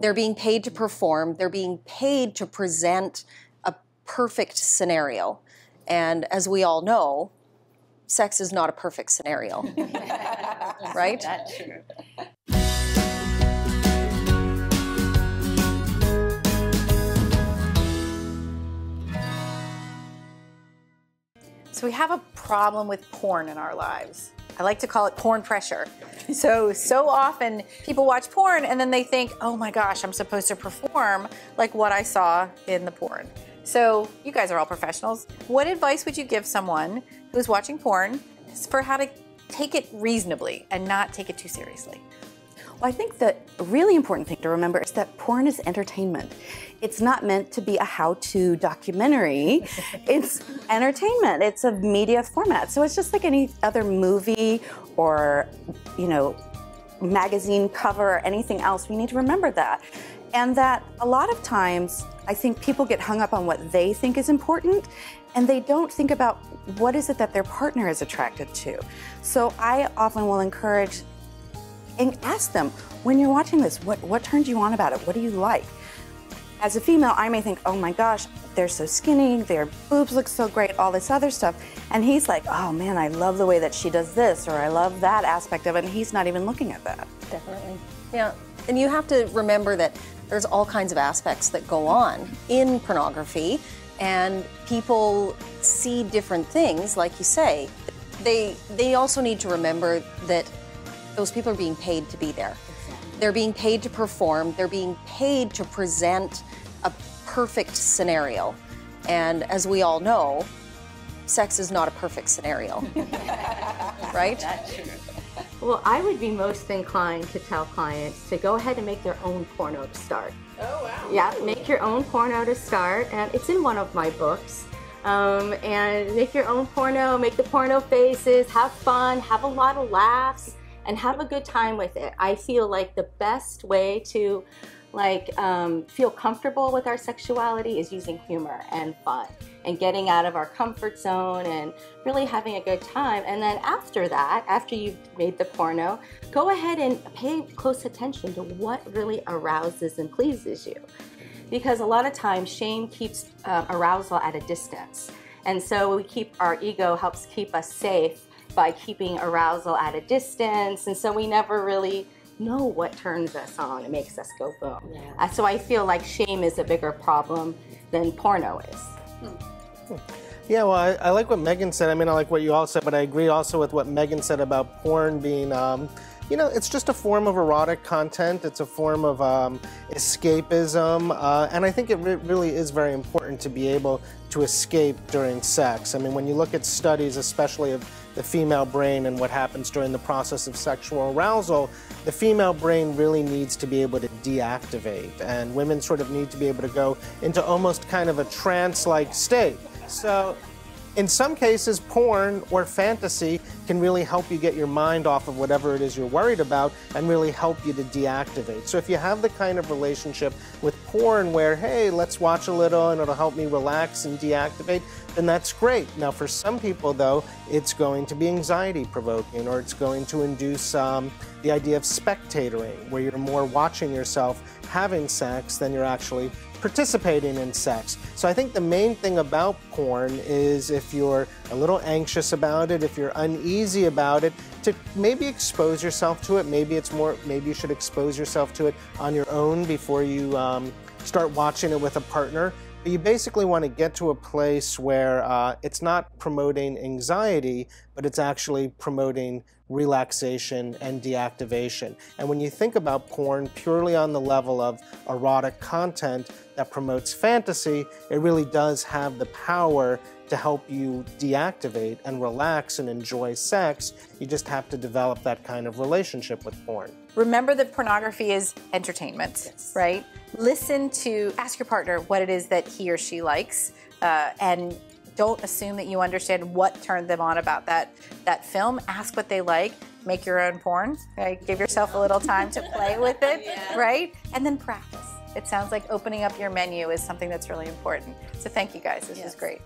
They're being paid to perform. They're being paid to present a perfect scenario. And as we all know, sex is not a perfect scenario, right? That's true. So we have a problem with porn in our lives. I like to call it porn pressure. So often people watch porn and then they think, oh my gosh, I'm supposed to perform like what I saw in the porn. So you guys are all professionals. What advice would you give someone who's watching porn for how to take it reasonably and not take it too seriously? Well, I think that a really important thing to remember is that porn is entertainment. It's not meant to be a how-to documentary. It's entertainment. It's a media format. So it's just like any other movie or, magazine cover or anything else. We need to remember that. And that a lot of times, I think people get hung up on what they think is important, and they don't think about what is it that their partner is attracted to. So I often will encourage and ask them, when you're watching this, what turns you on about it? What do you like? As a female, I may think, oh my gosh, they're so skinny, their boobs look so great, all this other stuff. And he's like, oh man, I love the way that she does this, or I love that aspect of it, and he's not even looking at that. Definitely. Yeah, and you have to remember that there's all kinds of aspects that go on in pornography, and people see different things, like you say. They also need to remember that those people are being paid to be there. Exactly. They're being paid to perform. They're being paid to present a perfect scenario. And as we all know, sex is not a perfect scenario, right? That's true. Well, I would be most inclined to tell clients to go ahead and make their own porno to start. Oh, wow. Yeah, make your own porno to start, and it's in one of my books. And make your own porno, make the porno faces, have fun, have a lot of laughs, and have a good time with it. I feel like the best way to feel comfortable with our sexuality is using humor and fun and getting out of our comfort zone and really having a good time. And then after that, after you've made the porno, go ahead and pay close attention to what really arouses and pleases you. Because a lot of times shame keeps arousal at a distance. And so our ego helps keep us safe by keeping arousal at a distance, and so we never really know what turns us on and makes us go boom. Yeah. So I feel like shame is a bigger problem than porno is. Yeah, well, I like what Megan said. I mean, I like what you all said, but I agree also with what Megan said about porn being, it's just a form of erotic content. It's a form of escapism, and I think it really is very important to be able to escape during sex. I mean, when you look at studies, especially of the female brain and what happens during the process of sexual arousal, the female brain really needs to be able to deactivate, and women sort of need to be able to go into almost kind of a trance-like state. So in some cases, porn or fantasy can really help you get your mind off of whatever it is you're worried about and really help you to deactivate. So if you have the kind of relationship with porn where, hey, let's watch a little and it'll help me relax and deactivate, then that's great. Now for some people though, it's going to be anxiety provoking, or it's going to induce the idea of spectatoring, where you're more watching yourself having sex than you're actually participating in sex. So I think the main thing about porn is, if you're a little anxious about it, if you're uneasy about it, to maybe expose yourself to it. Maybe you should expose yourself to it on your own before you start watching it with a partner. But you basically want to get to a place where it's not promoting anxiety, but it's actually promoting relaxation and deactivation. And when you think about porn purely on the level of erotic content that promotes fantasy, it really does have the power to help you deactivate and relax and enjoy sex. You just have to develop that kind of relationship with porn. Remember that pornography is entertainment, yes. Right? Ask your partner what it is that he or she likes, and don't assume that you understand what turned them on about that film. Ask what they like. Make your own porn. Right? Give yourself a little time to play with it, yeah. Right? And then practice. It sounds like opening up your menu is something that's really important. So thank you guys. This was great.